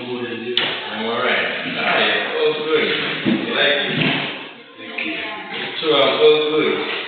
I'm alright. Alright, all's good. You like it? Thank you. Sure, all's good.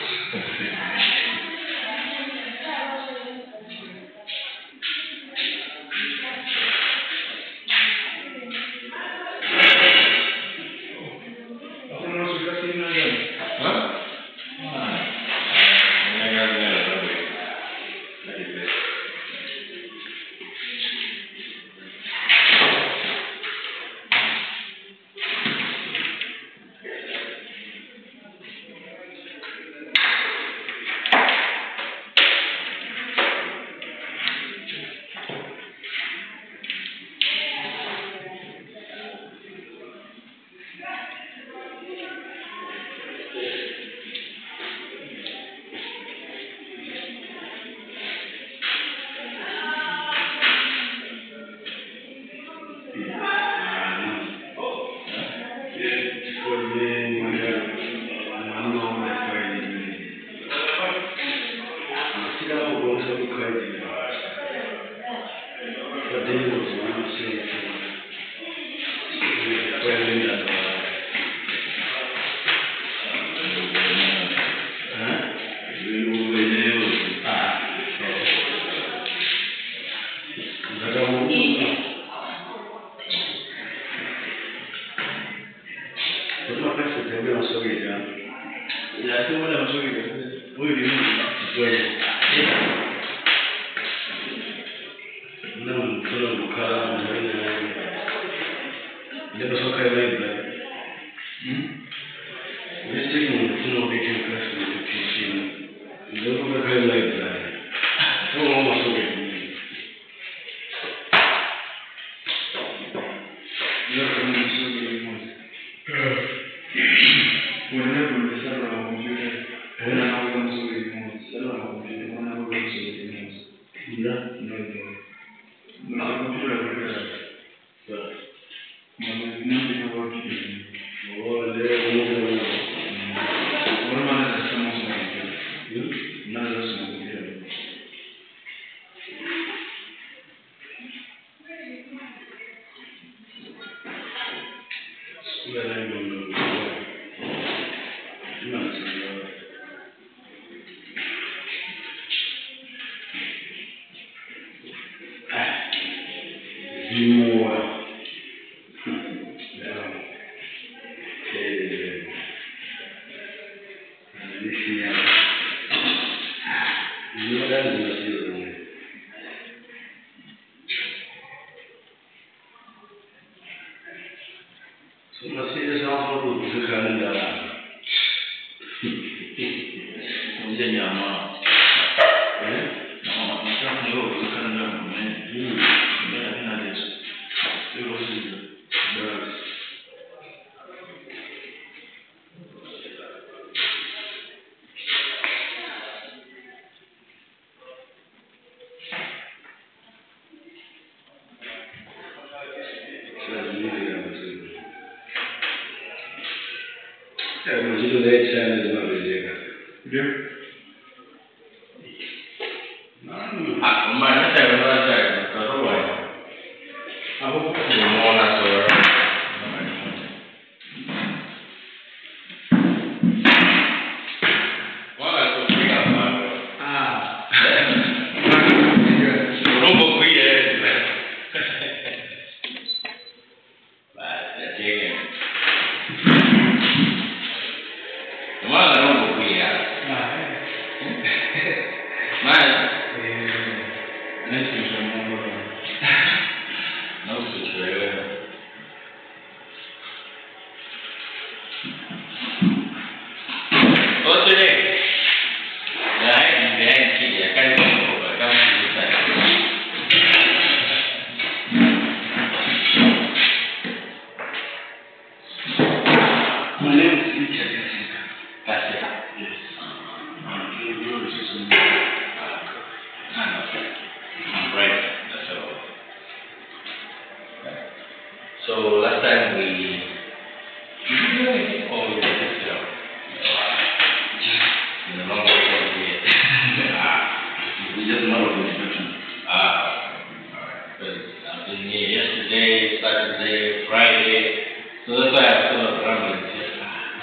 Yesterday, Saturday, Friday. So that's why I was sort of rambling.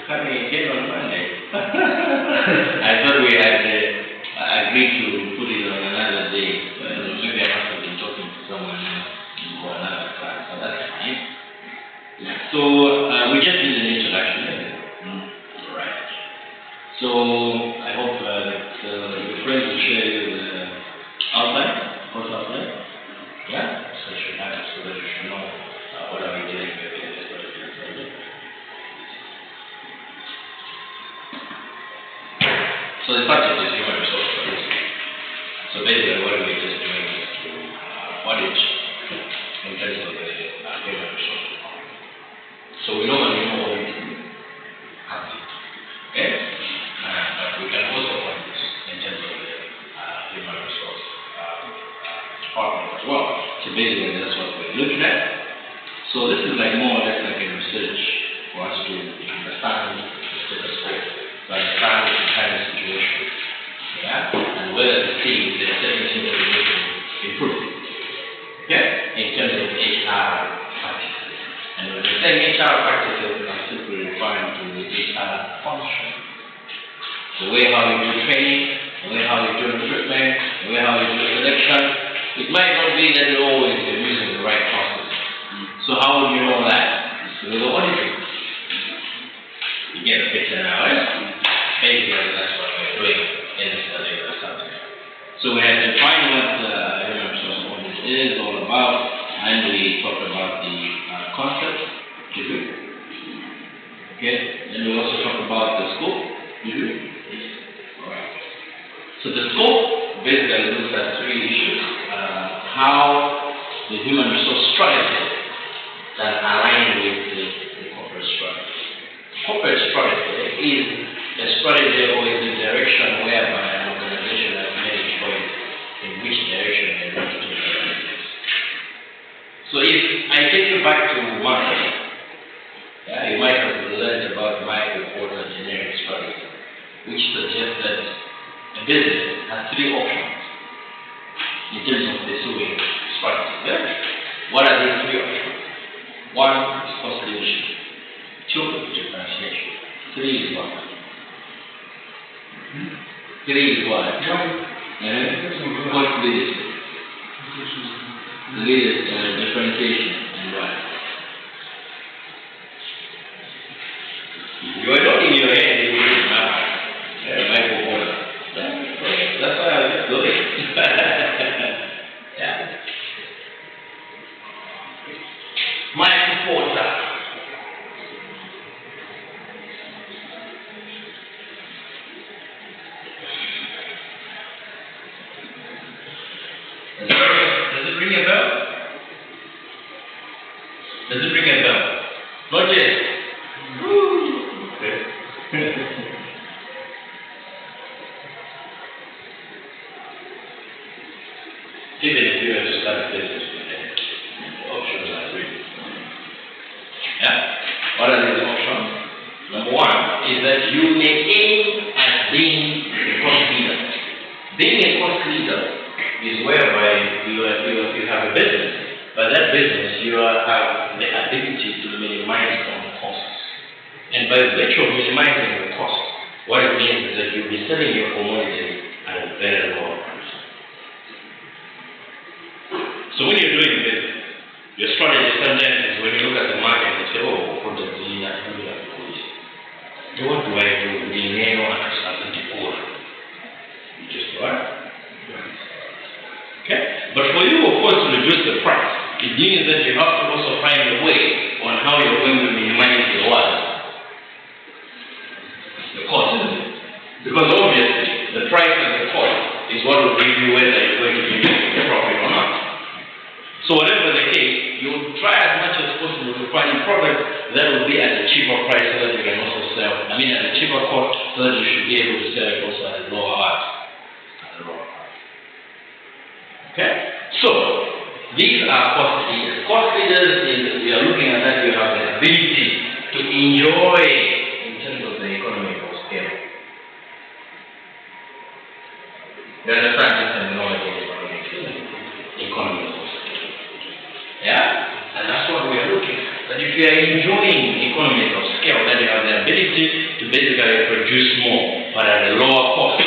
Coming again on Monday. I thought we had agreed to put it on another day. Maybe I must have been talking to someone else for another class, so that's fine. So we just did an introduction. Right. So I hope that your friends will share you the outline, course outline. Yeah? So you should have it so that you should know what are we doing with this particular project. So the subject is human resource studies. So basically what we're just doing is to audit in terms of the human resource. So we normally know audit happy. Okay? But we can also audit in terms of the human resource department as well. So basically that's what we're looking at. So this is like more or less like a research for us to understand the status quo, to understand the kind of situation, yeah, and whether to see if there are certain things that we need to improve, okay, in terms of HR practices. And when we say HR practices, I'm simply referring to the HR function, the way how we do training, the way how we do recruitment, the way how we do selection. It might not be that we're always using the right process. So how would you know that? Through the auditing. You get a picture now, right? Basically, that's what we're doing in this particular subject. So we had defined what human resource audit is all about, and we talked about the concept. Okay? Then we also talked about the scope. Alright. So the scope basically looks at three issues. How the human resource strategy that align with the corporate strategy. Corporate strategy is a strategy or is a direction whereby an organization has made a choice in which direction they want to take their business. So if I take you back to marketing, yeah, you might have learned about Michael Porter's generic strategy, which suggests that a business has three options in terms of pursuing strategy. Yeah? What are these three options? One is cost leadership. Two is differentiation. Three is what? Three is what? Cost leadership. Differentiation. And what? You are not in your head, you will remember. Michael Porter. That's why I was just doing it. Yeah. Michael Porter. Does it ring a bell? Does it ring a bell? Not yet. Okay. Even if you have to start a business today, the options are three. Yeah? What are these options? Number one is that you may aim at being a cost leader. Being a cost leader is whereby you have a business, but that business you have the ability to minimize some costs. And by virtue of minimizing the cost, what it means is that you'll be selling your commodity at a very low price. So when you're doing business, your strategy sometimes is when you look at the market and say, oh, product is not good at this. What do I do? Just what? Okay? But for you, of course, to reduce the price, it means that you have to also find a way on how you're going to minimize your what? The cost, isn't it? Because obviously, the price and the cost is what will give you whether you're going to be making a profit or not. So whatever the case, you will try as much as possible to find a product that will be at a cheaper price so that you can also sell. At a cheaper cost so that you should be able to sell it also at a lower price. Okay? So these are cost leaders. Cost leaders is we are looking at that you have the ability to enjoy in terms of the economy of scale. You understand this terminology? Economy of scale. Yeah? And that's what we are doing. if you are enjoying economies of scale, then you have the ability to basically produce more, but at a lower cost.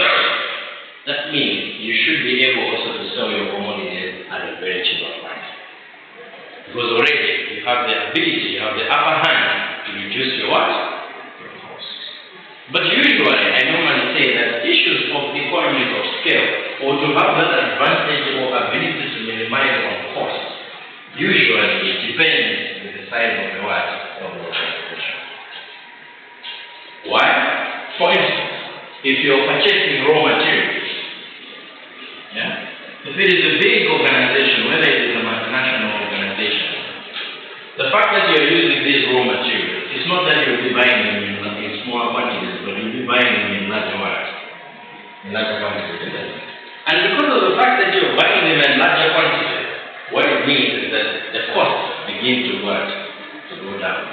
That means you should be able also to sell your commodities at a very cheap price. Because already you have the ability, you have the upper hand to reduce your what? Your costs. But usually, I normally say that issues of economies of scale, or to have that advantage or ability to minimize on costs, usually it depends with the size of the what? Of the organization. Why? For instance, if you're purchasing raw materials, if it is a big organization, whether it is a multinational organization, the fact that you're using these raw materials, it's not that you'll be buying them in small quantities, but you'll be buying them in larger quantities. And because of the fact that you're buying them in larger quantities, what it means is that the costs begin to what? To go down.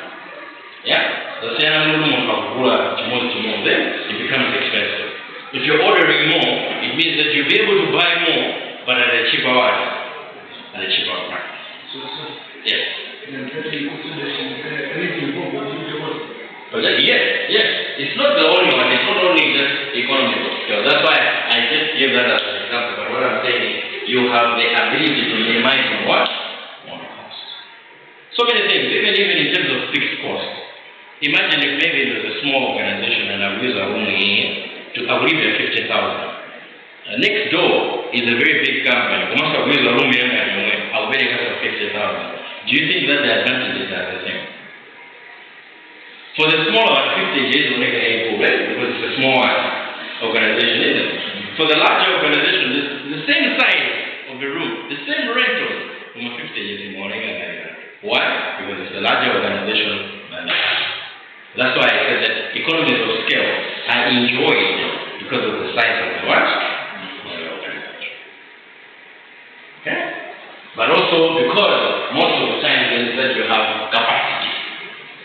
The same then it becomes expensive. If you're ordering more, it means that you'll be able to buy more, but at a cheaper price. At a cheaper price. Yes. Yes. It's not the only one. It's not only just economy of scale. That's why I just gave that as an example. But what I'm saying is, you have the ability to minimize on what? On cost. So many things, even in terms of fixed costs. Imagine if maybe there's a small organization and I've used a room here to agree to 50,000. Next door is a very big company. Once I've used a room here, I'll bet it has 50,000. Do you think that the advantages are the same? For the smaller 50 days, we'll make an able, right? Because it's a small organization, isn't it? For the larger organization, the same size of the room, the same rental, from a 50 years in morning and like that. Why? Because it's a larger organization than that. That's why I said that economies of scale are enjoyed because of the size of the what? Okay? But also because most of the time is that you have capacity.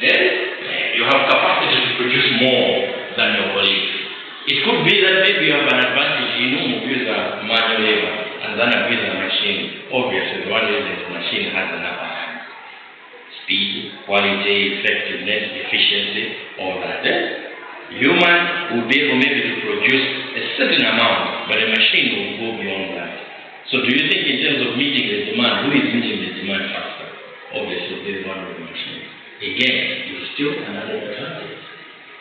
Yes? You have capacity to produce more than your colleagues. It could be that maybe you have an advantage in use a manual labor and then use a machine. Obviously, the one using the machine has an upper hand. Speed, quality, effectiveness, efficiency, all that. Human will be able maybe to produce a certain amount, but a machine will go beyond that. So do you think in terms of meeting the demand, who is meeting the demand faster? Obviously, this one with the machine. Again, it's still another advantage.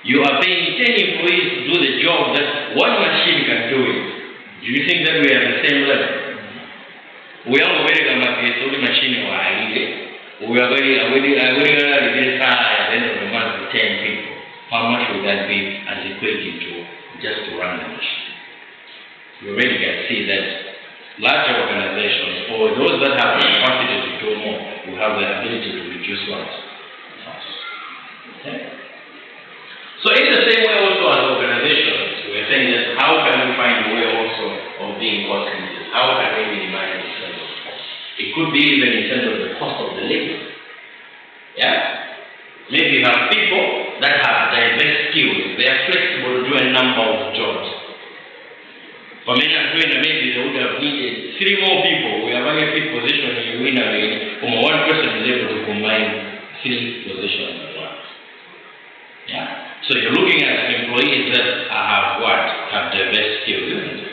You are paying 10 employees to do the job that one machine can do it. Do you think that we are at the same level? We are aware that the machine we are going to reduce at the end of the month to 10 people. How much would that be as equating to just to run the machine? You already can see that larger organizations or those that have the capacity to do more will have the ability to reduce what? Okay? So in the same way also as organizations, we are saying that how can we find a way also of being cost conscious? How can we minimize the sense of cost? It could be even in terms of the cost of the labor. Maybe you have people that have diverse skills. They are flexible to do a number of jobs. For many maybe they would have needed 3 more people. We have a fit position in Winner from one person is able to combine 3 positions at once. So you're looking at employees that have what? Have diverse skills, isn't it?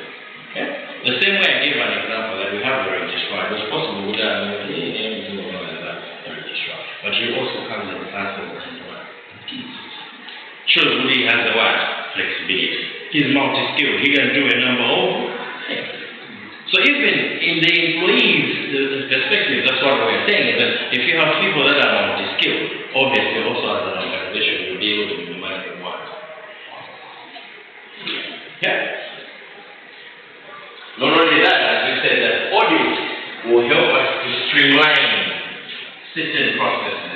Okay? The same way I gave an example that we have the registrar. It's possible we don't have anything like that, the registrar. But he also comes in the class of shows he has the what? Flexibility. He's multi-skilled. He can do a number of things. So even in the employees' perspective, that's what we're saying, is that if you have people that are multi-skilled, obviously also as an organization, you'll be able to minimize the what? Not only that, as we said, that audit will help us to streamline certain processes.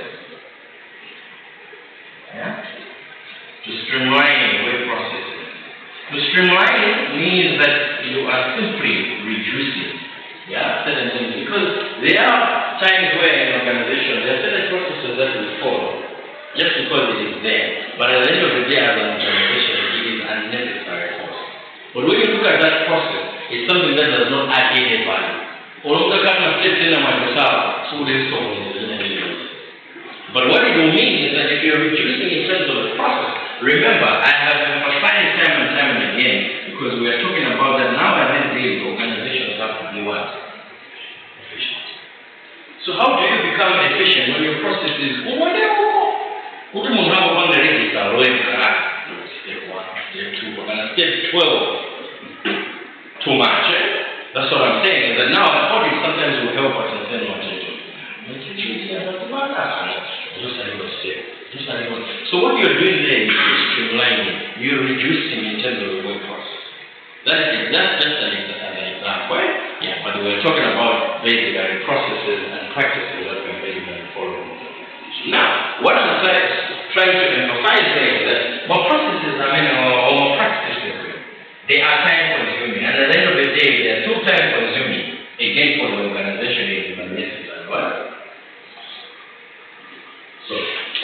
To streamline work processes. To streamline means that you are simply reducing certain things, because there are times where in an organization there are certain processes that we follow just because it is there. But at the end of the day, as an organization, it is unnecessary cost. But when you look at that process, it's something that does not add any value. But what it will mean is that if you're reducing in terms of the process, remember, I have emphasized time and time and again, because we are talking about that nowadays days, organizations have to be what? Efficient. So how do you become efficient when your process is, step 1, step 2, and step 12, too much. That's what I'm saying, is that now an audit sometimes will help us and say, no, so what you're doing there is streamlining. You're reducing in terms of the work process. That's just an example. Yeah, but we're talking about basically processes and practices that we're basically following. Now, what I'm trying to emphasize there is that my processes, or my practices, they are time consuming, and at the end of the day, they are too time consuming. Again, for the organization is necessary. What? So,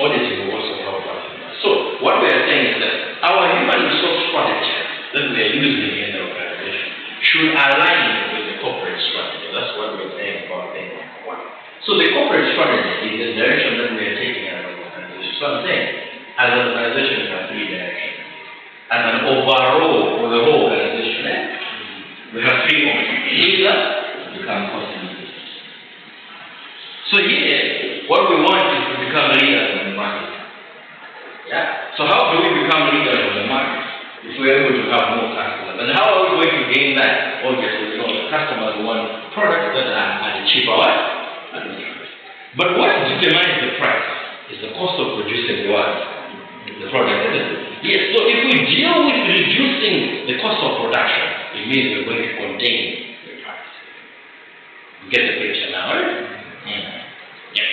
auditing will also help us in that. So, what we are saying is that our human resource strategy that we are using in the organization should align with the corporate strategy. That's what we're saying about thing 1. So, the corporate strategy is the direction that we are taking as an organization. So, I'm saying, as an organization, we have 3 directions. As an overall, for the whole organization, we have 3 options. Either become cost leaders. So here, what we want is to become leaders in the market. Yeah? So how do we become leaders in the market? If we're able to have more customers. And how are we going to gain that? Obviously, the customers want products that are at a cheaper one. But what determines the price is the cost of producing the product. Yes, so if we deal with reducing the cost of production, it means we're going to contain the price. You get the picture now, right? Yes.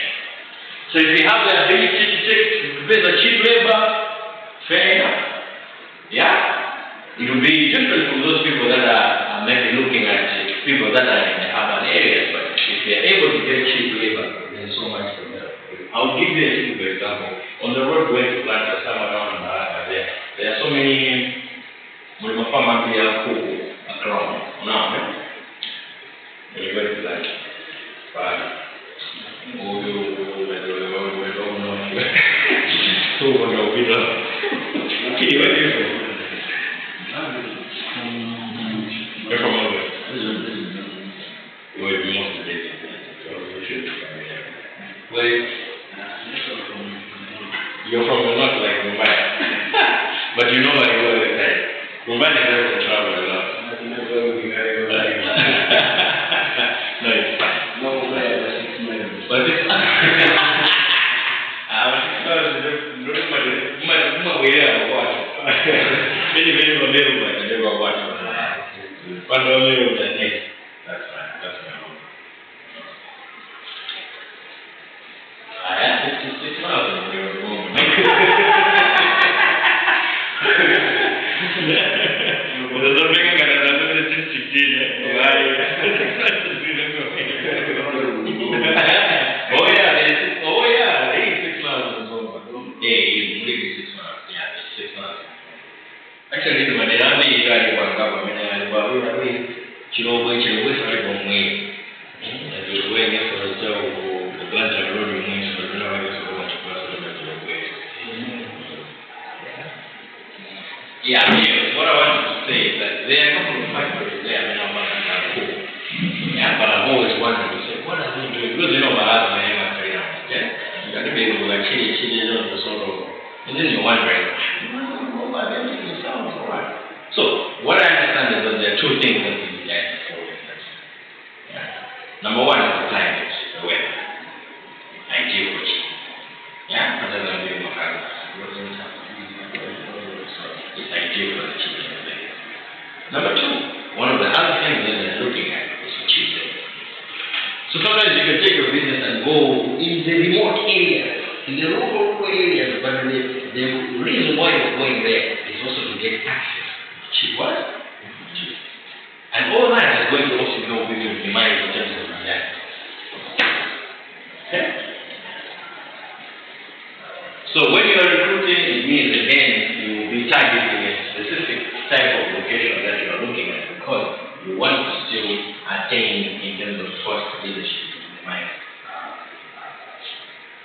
So if you have the ability to pay the cheap labor, fair enough. Yeah? It will be different from those people that are maybe looking at people that are in the urban areas, but if they're able to get cheap labor, then so much the better. I'll give you a simple example. On the road going to plant some around there are so many farmers here who are ground. Now, when you go to plant, you're from over. You will be most of the day. So you should be from here. Wait. You're from the north like Mumbai. But you know what you go there. Mumbai is there to travel a lot. No, it's fine. No, but it's that's fine. That's my home. I have 66 miles in the moment. Oh yeah, 86 miles in the moment. Yeah, 86 miles. Yeah, 6 miles. Actually, the money I made, I was government. I was Chiro way, sorry, one way. And the way for the job, the plants are rolling wings, but now I guess I want to pass it over to the way. Yeah, what I wanted to say is that there are a couple of factories there, cool. Yeah, but I've always wanted to say, what are they doing? Because you know, my husband and my career, okay? You got to be able to like chili, the sort of, and then you're wondering, it sounds alright. So, what I understand is that there are 2 things that we need for this. Number 1 is the climate, the weather. Ideal for cheap. Yeah? Other than being more hard. It's ideal for the cheap. Number 2, one of the other things that they're looking at is cheap labor. So sometimes you can take your business and go in the remote areas, in the rural areas, but the reason why you're going there is also to get access to cheap what? Cheap. And all that is going to also go with your demand in terms of that. Okay? So when you are recruiting, it means again you will be targeting a specific type of location that you are looking at because you want to still attain in terms of cost leadership in the mind.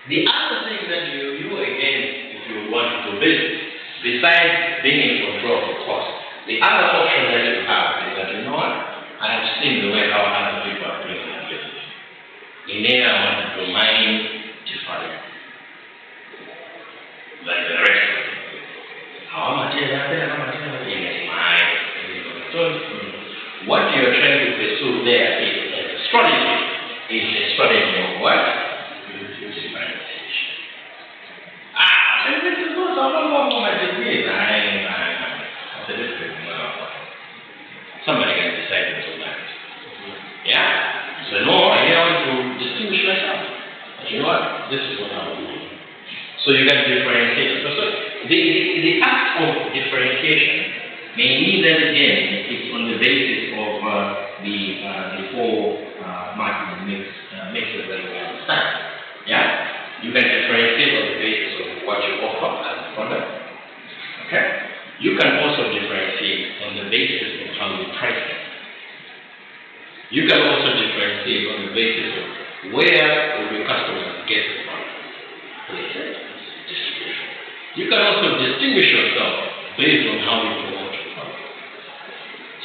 The other other thing that you again, if you want to do business, besides being in control of the cost, the other option that you have is that, you know what, I have seen the way how other people are doing their business. In there, I wanted to mine different than the rest of it. How much is that? How much is that? In mine. So, what you are trying to pursue there is a strategy. Is a strategy of what? Differentiation. This is not so much it is. That's a different somebody can decide to do that. Yeah? So no, I want to distinguish myself. You know what? This is what I will do. So you can differentiate. So the act of differentiation may mean that again it's on the basis of the four marketing mixes that we understand. Yeah? You can differentiate on the basis of what you offer as a product. Okay? You can also differentiate on the basis of how you price it. You can also differentiate on the basis of where your customers get the product. Distribution. You can also distinguish yourself based on how you promote your product.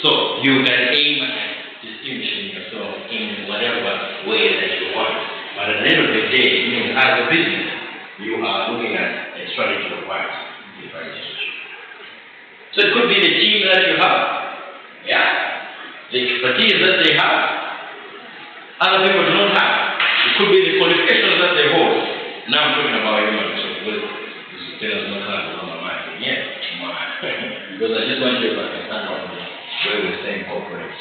So you can aim at distinguishing yourself in whatever way that you want. But at the end of the day, as a business, you are looking at a strategy of what? Differentiation. So it could be the team that you have, yeah, the expertise that they have, other people do not have. It could be the qualifications that they hold. Now I'm talking about human resources. This is not have on my mind yet, because I just want you to understand where we're saying corporate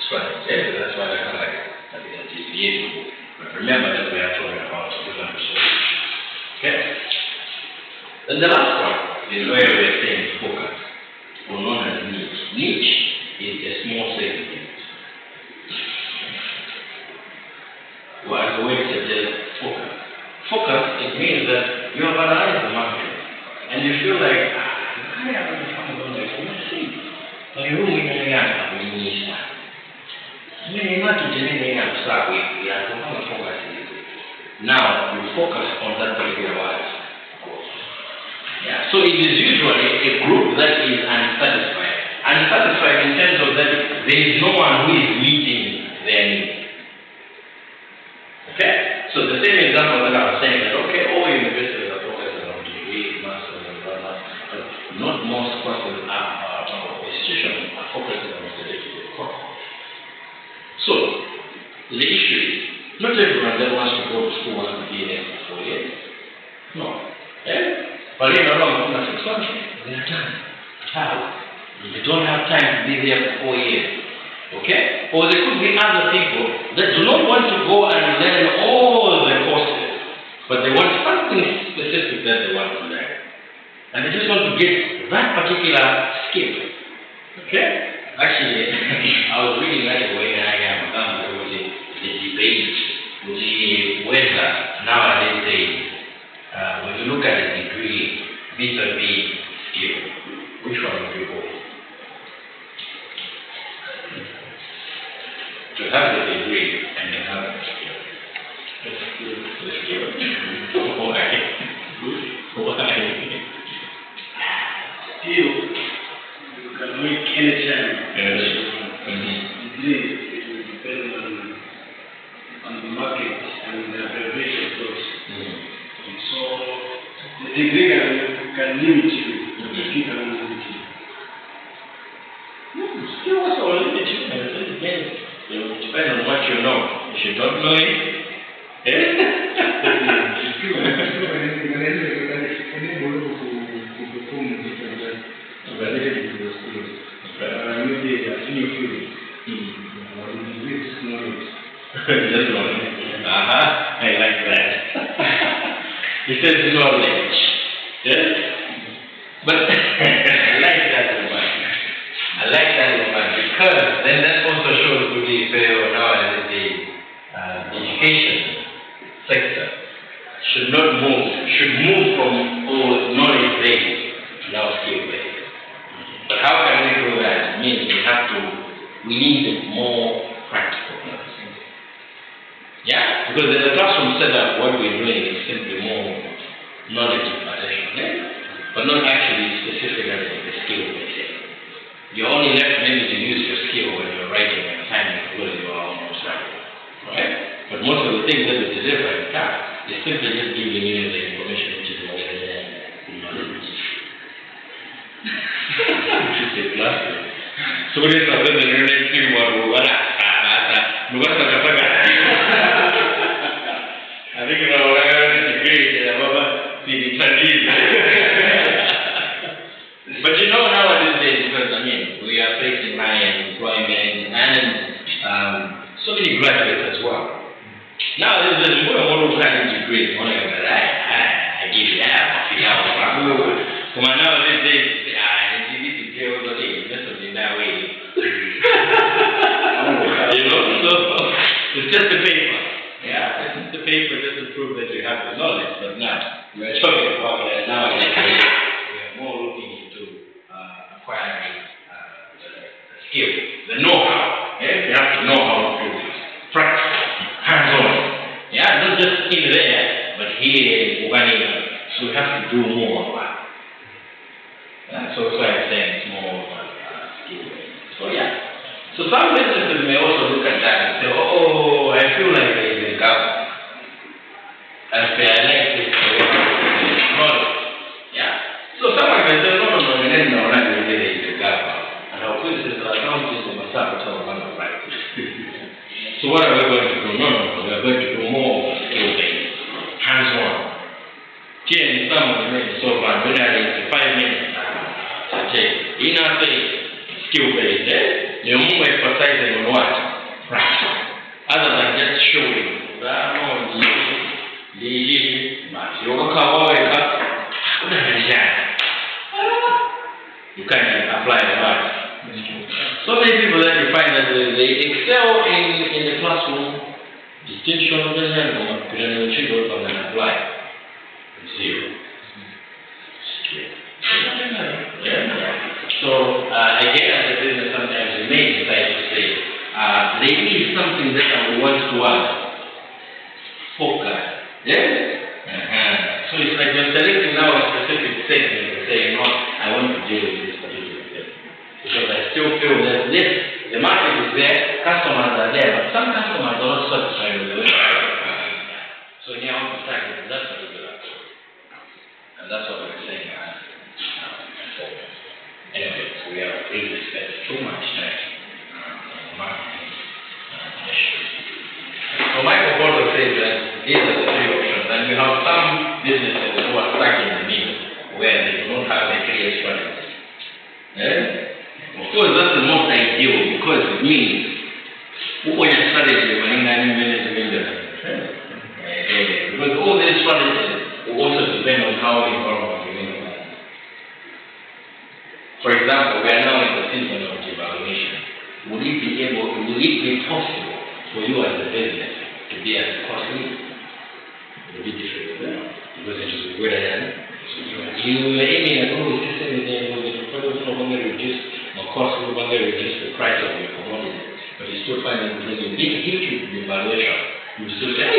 strategy. Yeah, that's why I kind of like that deviation. But remember that we are talking about human resources. Okay. Then the last one is where we're saying focus. Or known as niche. Niche is a small segment. Well, as the word suggests, focus. Focus, it means that you have analyzed the market and you feel like, I have to find out this. Let's see. So you really need to have a niche. I mean, you're not getting to start with. You have to have a focus. Now, you focus on that particular word. Yeah. So it is usually a group that is unsatisfied. Unsatisfied in terms of that there is no one who is meeting their needs. Okay? So the same example that I was saying that, okay, all universities are focusing on degrees, masters, and blah, blah, but not most courses are institutions are focusing on certificate courses. So the issue is, not everyone that wants to go to school wants to be there for 4 years. No. Yeah? But in around 6 months, they are done. How? They don't have time to be there for 4 years. Okay? Or there could be other people that do not want to go and learn all the courses, but they want something specific that they want to learn. And they just want to get that particular skill. Okay? Actually, I was reading that way and there was a debate whether nowadays when you look at a degree vis-a-vis skill, which one would you go for? To have the degree and then have the skill. The skill. Why? Still, you can make any time. Degree, it will depend on the market and the availability of those. So the degree can limit you, the degree can limit you. Skill also limit you, and again, it will depend on what you know. If you don't know it, just knowledge. I like that. He says knowledge. Yes? But I like that one. I like that one because then that also shows to be fair nowadays the education sector should move from knowledge based to now skill based. But how can we do that? It means we need more practical things. Yeah? Because in the classroom setup, what we're doing is simply more knowledge impartation, but not actually specifically the skill base. You're only left maybe to use your skill when you're writing and signing because you are almost right? But most of the things that we deliver in class is simply just giving you the information which is already there. So what is something that you're going to I think you know, I degree, but you know nowadays, because I mean, we are facing high unemployment and so many graduates as well. Now there's more and more kind of degrees. I give you that, so nowadays you need to deal with it in that way. You know, so it's just a paper. Yeah, it's just a paper just to prove that you have the knowledge. But now we're talking about that nowadays. We are more looking into acquiring the skill, the know-how. Yeah? You have to know how to do this. Practice, hands-on. Yeah, not just in there, but here in Uganda. So we have to do more of that. Yeah, so that's why I'm saying it's more skill. So yeah. So some businesses may also look at that and say, oh, I feel like there is a gap. I feel like this knowledge. Yeah. So someone may say, no, there is a gap. And our business are accounting for myself to one right. So what are we going to do? No, we are going to do more skill-based, hands-on. Here in some of the men, so far, when I read 5 minutes, I say, in our skill-based, you're more emphasizing on what? Practice. Other than just showing. You can't apply the math. So many people that you find that they excel in the classroom, distinction of the level, but then the children don't apply. Zero. So again, as a business, sometimes we may decide to say, there is something that I want to focus. So it's like you're selecting now a specific segment and saying, no, I want to deal with this particular thing. Because I still feel that this, the market is there, customers are there, but some customers are not satisfied with the way. So you have to target that particular approach. And that's what we're saying. Anyway, so we have really spent too much time on marketing issues. So my proposal says that these are the 3 options, and we have some businesses who are stuck in the middle, where they don't have a clear strategy. Of course, that's the most ideal, because it means when you strategy, because all these strategies will also depend on how the environment is going. For example, we are now in the season of evaluation. Will it be possible for you as a business to be as costly? It will be difficult, because it is where I am. You are aiming at all the system, will only reduce the cost, will only reduce the price of your commodity. But you still find that when you make a huge evaluation, you still say,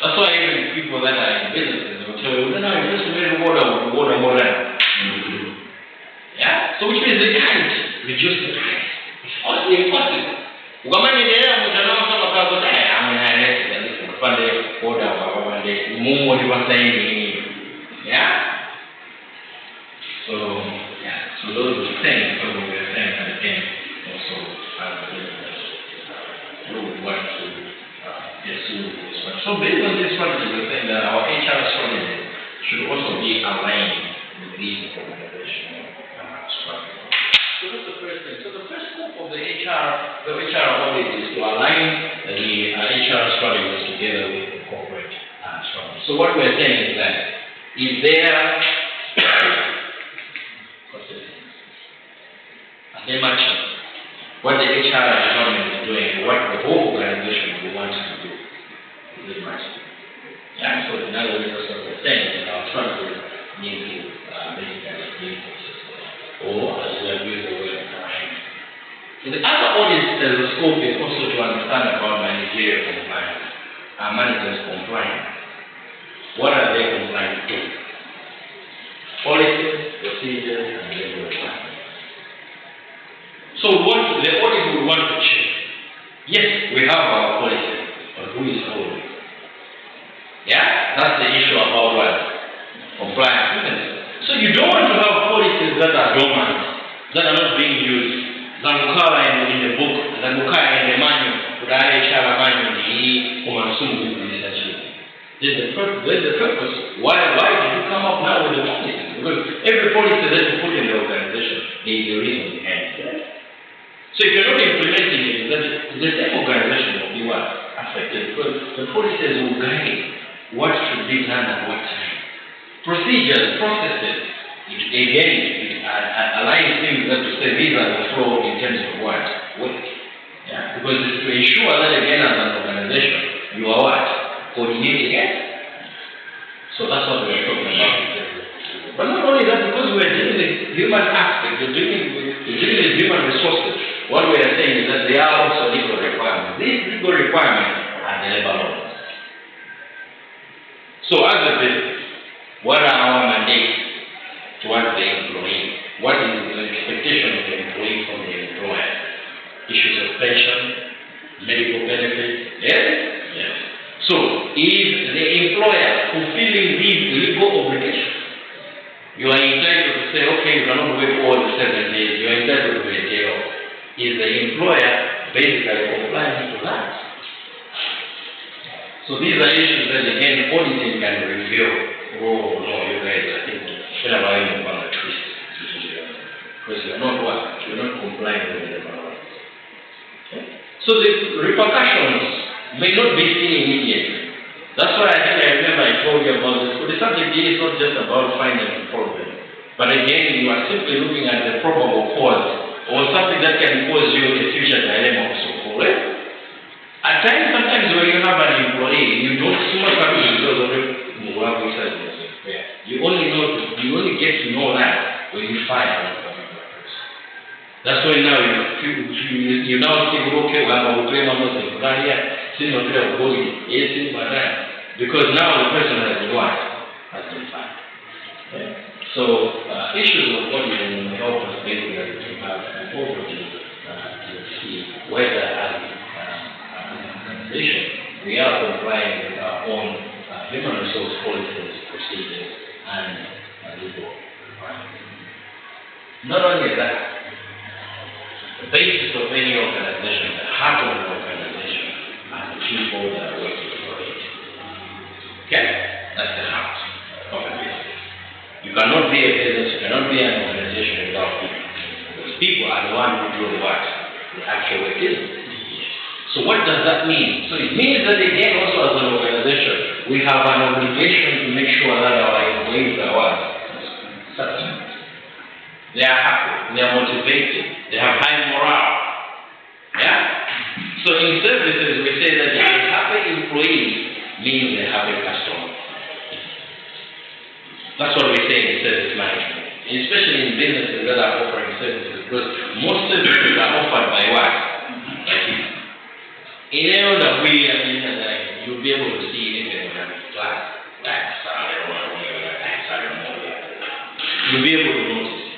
that's why even people that are in businesses will tell you, no, you just made water more than. Yeah? So which means they can't reduce the price. It's also impossible. Yeah? So those are the things. So we're saying that again, also as a business, we want to pursue this one. So based on this strategy, we're saying that our HR strategy should also be aligned with these organizational strategies. So that's the first thing. So the first step of the HR audit is to align the HR strategies together with the corporate strategy. So what we're saying is that if there they match what the HR department is doing, what the whole organization wants to do. They match. Yeah, so in other words, that's what we're saying, that our strategy needs to basically be consistent. Or, as we have used the word, alignment. So the other audit scope is also to understand about managerial compliance, managing complying. What are they complying to? Policies, procedures, and legal requirements. So what the audit would want to check, yes, we have our policies, but who is following? Yeah, that's the issue about what? Compliance. So you don't want to have policies that are dormant, that are not being used. Zanukala in the book, Zanukala in the manual, Kudare Shala manual, there's the purpose. Why did you come up now with the policy? Because every policy that you put in the organization, there is a reason behind it. So if you're not implementing it, then the same organization will be what? Affected. Because the policies will guide what should be done at what time. Procedures, processes, it aligns things that to say these are the flow in terms of what? Work. Yeah? Because it's to ensure that again as an organization, you are what? Coordinating it. So that's what we're talking about. But not only that, because we're dealing with human aspect, you're dealing with human resources, what we are saying is that there are also legal requirements. These legal requirements are the labor laws. So as a business, what are our mandates towards the employee? What is the expectation of the employee from the employer? Issues of pension, medical benefits, yes? Yes. So, is the employer fulfilling these legal obligations? You are entitled to say, okay, you cannot work all the 7 days, you are entitled to a day off. Is the employer basically complying to that? So these are issues that again, auditing can reveal. Oh no, you guys are thinking, you're not a twist. Because you're not what? You're not complying with the law. Okay? So the repercussions may not be seen immediately. That's why I remember I told you about this. So the subject here is not just about finding a problem. But again, you are simply looking at the probable cause or something that can cause you a future dilemma or so forth. At times, sometimes when you have an employee, you don't see much happening because of it. You only get to know that when you fire a particular person. That's why now you now think, okay, well, we'll claim almost in Korea. Because now the person has been what? Has been fired. Okay? So issues of auditing will help us basically to have an overview to see whether as an organization we are complying with our own human resource policies, procedures, and legal requirements. Not only that, the basis of any organization, the heart of the organization, are the people that are working for it. Okay? That's the heart of a business. You cannot be a business, you cannot be an organization without people. Because people are the ones who do the work, the actual business. So what does that mean? So it means that again also as an organization, we have an obligation to make sure that our employees are what? Satisfied. They are happy, they are motivated, they have high morale. Yeah? So in services we say that a happy employee means a happy customer. That's what we say in service management. Especially in businesses that are offering services, because most services are offered by what? By people. In any that we are in, you'll be able to see anything when I'm class. You'll be able to notice it.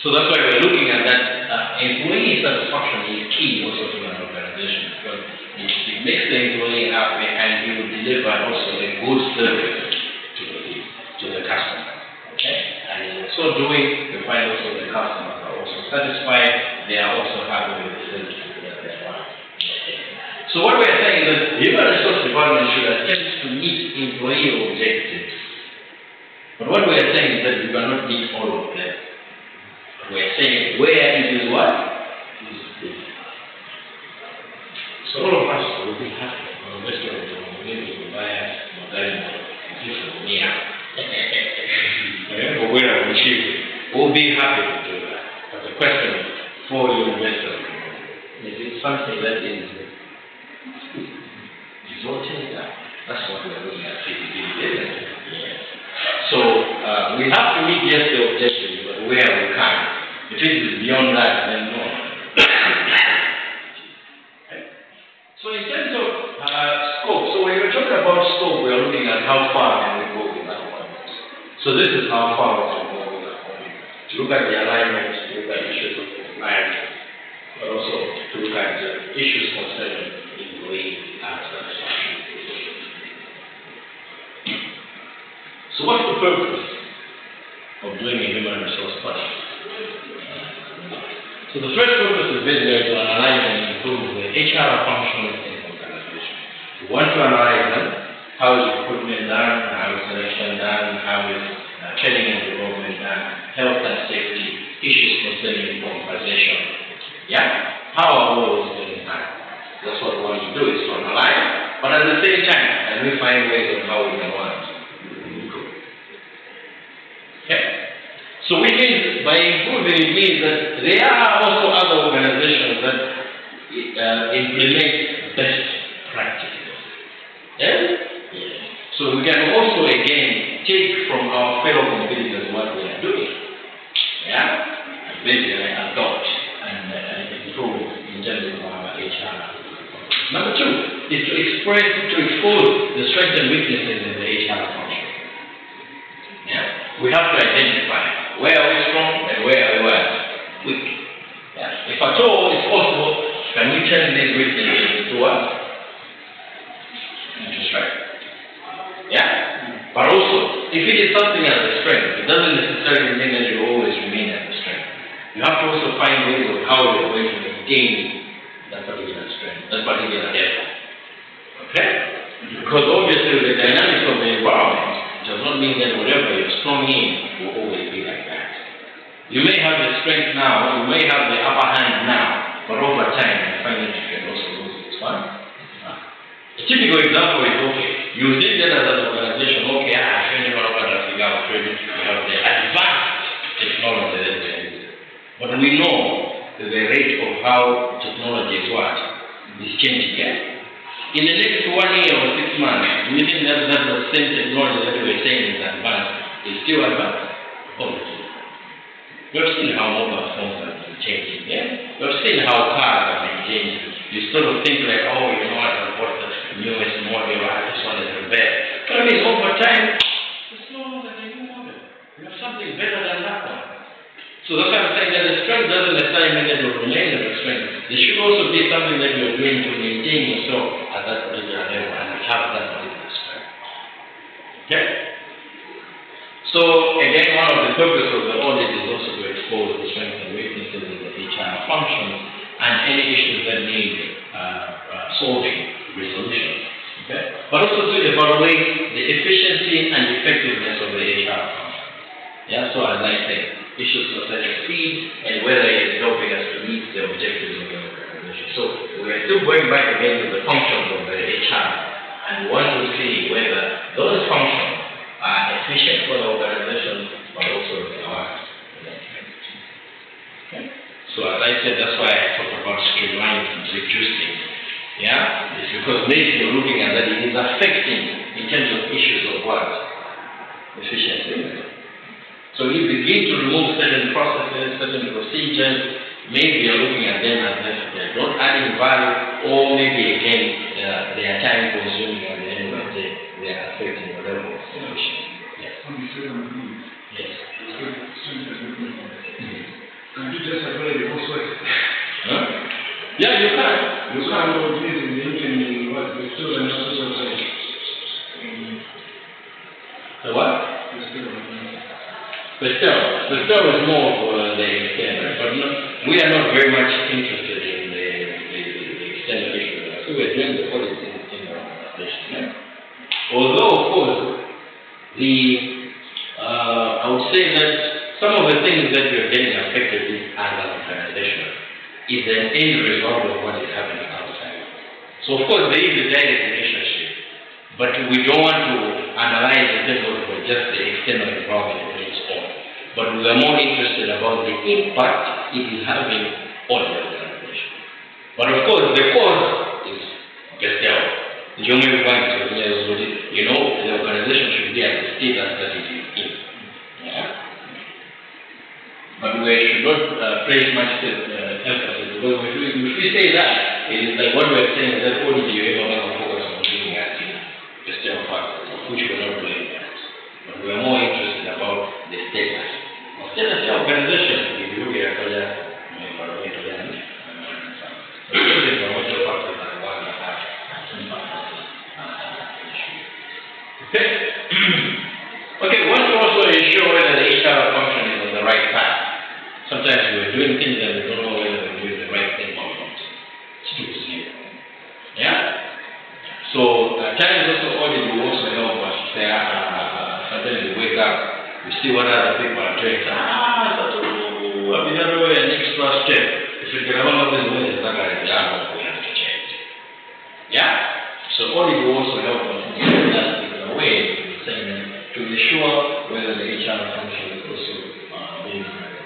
So that's why we're looking at that. Employee satisfaction is key also to an organization, because it makes the employee happy and he will deliver also a good service to the customer. Okay? And in so doing, we find also the customers are also satisfied, they are also happy with the service that they want. So what we are saying is that the human resource department should attempt to meet employee objectives. But what we are saying is that we cannot meet all of them. We are saying where it is what? So all of us will be happy. We'll buy we'll be happy to do that. But the question is, for your investors, is it something that is resulting? That's what we're looking at. Yes. So we have to meet just the objective, but where we can. If it is beyond that, then no. Okay. So in terms of scope, So when we're talking about scope, we are looking at how far can we go with that one. So this is how far we can go with that one. To look at the alignment, to look at issues of compliance, but also to look at issues concerning employee satisfaction. So what's the purpose of doing a human resource budget? So the first purpose is basically to analyze and improve the HR functions in the organization. We want to analyze them. How is recruitment done? How is selection done? How is training and development done? Health and safety, issues concerning compensation. Yeah? How are all those things done? That's what we want to do, is to analyze. But at the same time, can we find ways of how we can want to improve? Okay? So we mean, by improving, it means that there are also other organizations that implement best practices. Yes? Yes. So we can also, again, take from our fellow competitors what we are doing. Yeah? And basically adopt and improve in terms of our HR. Number two is to expose the strengths and weaknesses in the HR function. Yeah? We have to identify where are we strong and where are we weak. Yeah. If at all it's possible, can we turn these weaknesses into what? Into strength. Yeah? But also, if it is something as a strength, it doesn't necessarily mean that you always remain as a strength. You have to also find ways of how you're going to maintain that particular strength, that particular effort. Okay? Because obviously the dynamics of the environment does not mean that whatever you're strong in will always be like that. You may have the strength now, you may have the upper hand now, but over time you find that you can also lose this one. A typical example is, okay, you think that as an organization, okay, I train you to figure out training, we have the advanced technology that we are using. But we know that the rate of how technology is what? Is changing, yeah? In the next 1 year or 6 months, do you think that the same technology that we're saying is advanced is still advanced? Obviously. We've seen how mobile phones have been changing, yeah? We've seen how cars have been changing. You sort of think like, oh, you know what, I've got the newest model, this one is the best. But I mean, over time, it's no longer the new model. We have something better than that one. So that's why I'm saying that the strength doesn't necessarily mean that you'll remain at the strength. There should also be something that you're doing to maintain yourself at that particular level and have that particular strength. Okay? So again, one of the purposes of the audit is also to expose the strengths and weaknesses of the HR functions and any issues that need solving, resolution. Okay? But also to evaluate the efficiency and effectiveness of the HR function. Yeah, so as I said, issues such as speed and whether it's helping us to meet the objectives of the organization. So we are still going back again to the functions of the HR and we want to see whether those functions are efficient for the organization but also required. Okay. So as I said, that's why I talk about streamlining and reducing. Yeah? It's because maybe you're looking at that it is affecting in terms of issues of what? Efficiency. So you begin to remove certain processes, certain procedures, maybe you're looking at them as if they're not adding value, or maybe again they are time consuming at the end of the day, they are affecting your level of efficiency. Yes. Yes. Can you just avoid the whole way? Huh? Yeah, you can. You can do this in the evening, what the still and also something. The what? The still is more for the external, but we are not very much interested in the external issue. So we're doing the audit in the organization. Yeah? Although, of course, I would say that some of the things that we are getting affected with as an organization is an end result of what is happening outside. So, of course, there is a direct relationship, but we don't want to analyze in terms of just the external environment on its own. But we are more interested about the impact it is having on the organization. But of course, the cause is yourself. You know, the organization should be at the status that it is in. Yeah? But we should not place much emphasis, because if we say that, it is like what we are saying is that what did you ever focus on looking at? doing things and we don't know whether we're doing the right thing or not. It's too easy. Yeah? So, at times also audit will also help us to say, sometimes we wake up, we see what other people are doing. I've been an extra step. If you get one of these ways, we have to change. Yeah? So audit will also help us in a way to be sure whether the HR function is also being on the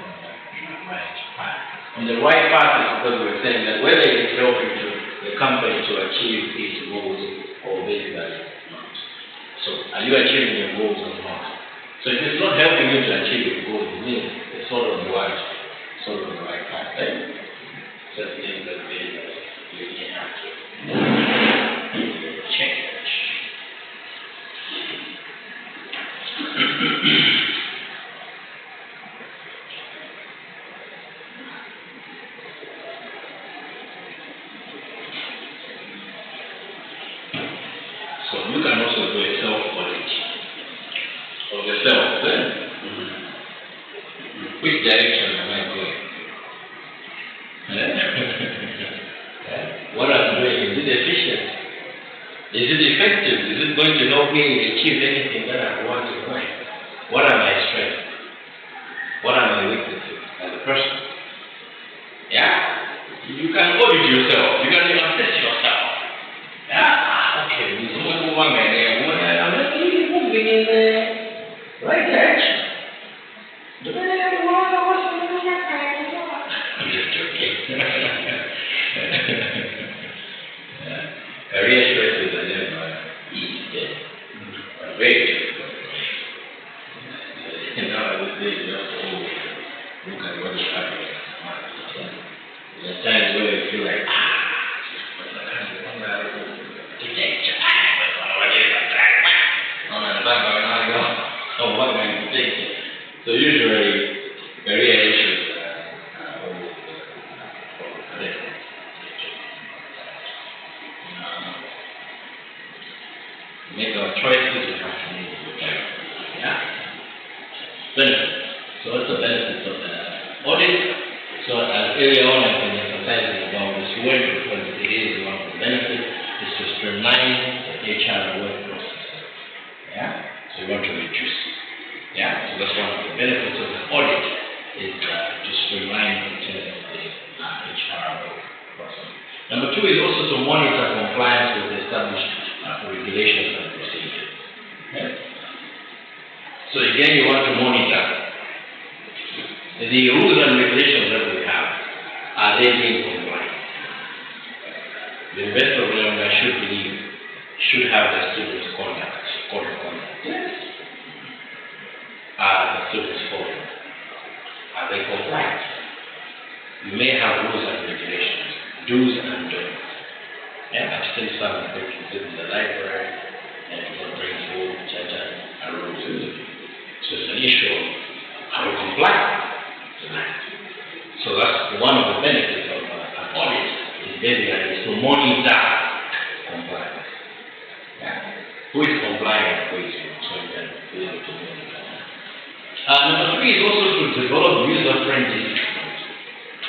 right path. On the right path is because we're saying that whether it's helping the company to achieve its goals or basically not. So are you achieving your goals or not? So if it's not helping you to achieve your goals, it means it's sort of the right path. Right? So the things that we have to change. So you can also do a self-audit of yourself. Which direction am I going? What I'm doing, is it efficient? Is it effective? Is it going to help me achieve anything that I want in life? What are my strengths? What are my weaknesses as a person? Yeah? You can audit yourself. You can assess yourself. Yeah? Okay, I'm really moving in the right direction. I'm just joking. Career choices are never easy. Very difficult. Nowadays, you have to look at what is happening. There are times where you feel like, so usually, career issues make our choices, we have to make it. Yeah? Benefits. So what's the benefits of the audit? So as earlier on I've been emphasizing about this word because it is one of the benefits is to streamline the HR work process. Yeah? So we want to reduce. Yeah? So that's one of the benefits of the audit is to streamline in terms of the HR work process. Number two is also to monitor compliance with established regulations and procedures. Okay? So again, you want to monitor the rules and regulations that we have. Are they being compliant? The best of them, I should believe, should have the students' code of conduct. Yes. Are the students following? Are they compliant? You may have rules and regulations, do's and don'ts. Yeah, I've seen some that they can sit in the library and don't bring food, charger, and rules. So it's an issue of how we comply tonight. So that's one of the benefits of an audit is basically to monitor compliance. Yeah. Who is compliant, who is not, so you can be able to monitor. Number three is also to develop user-friendly systems.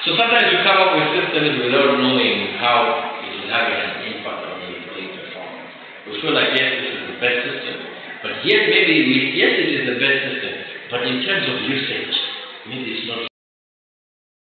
So sometimes you come up with systems without knowing how it is having an impact on the employee performance. We feel like, yes, this is the best system, but yet maybe, yes, it is the best system, but in terms of usage,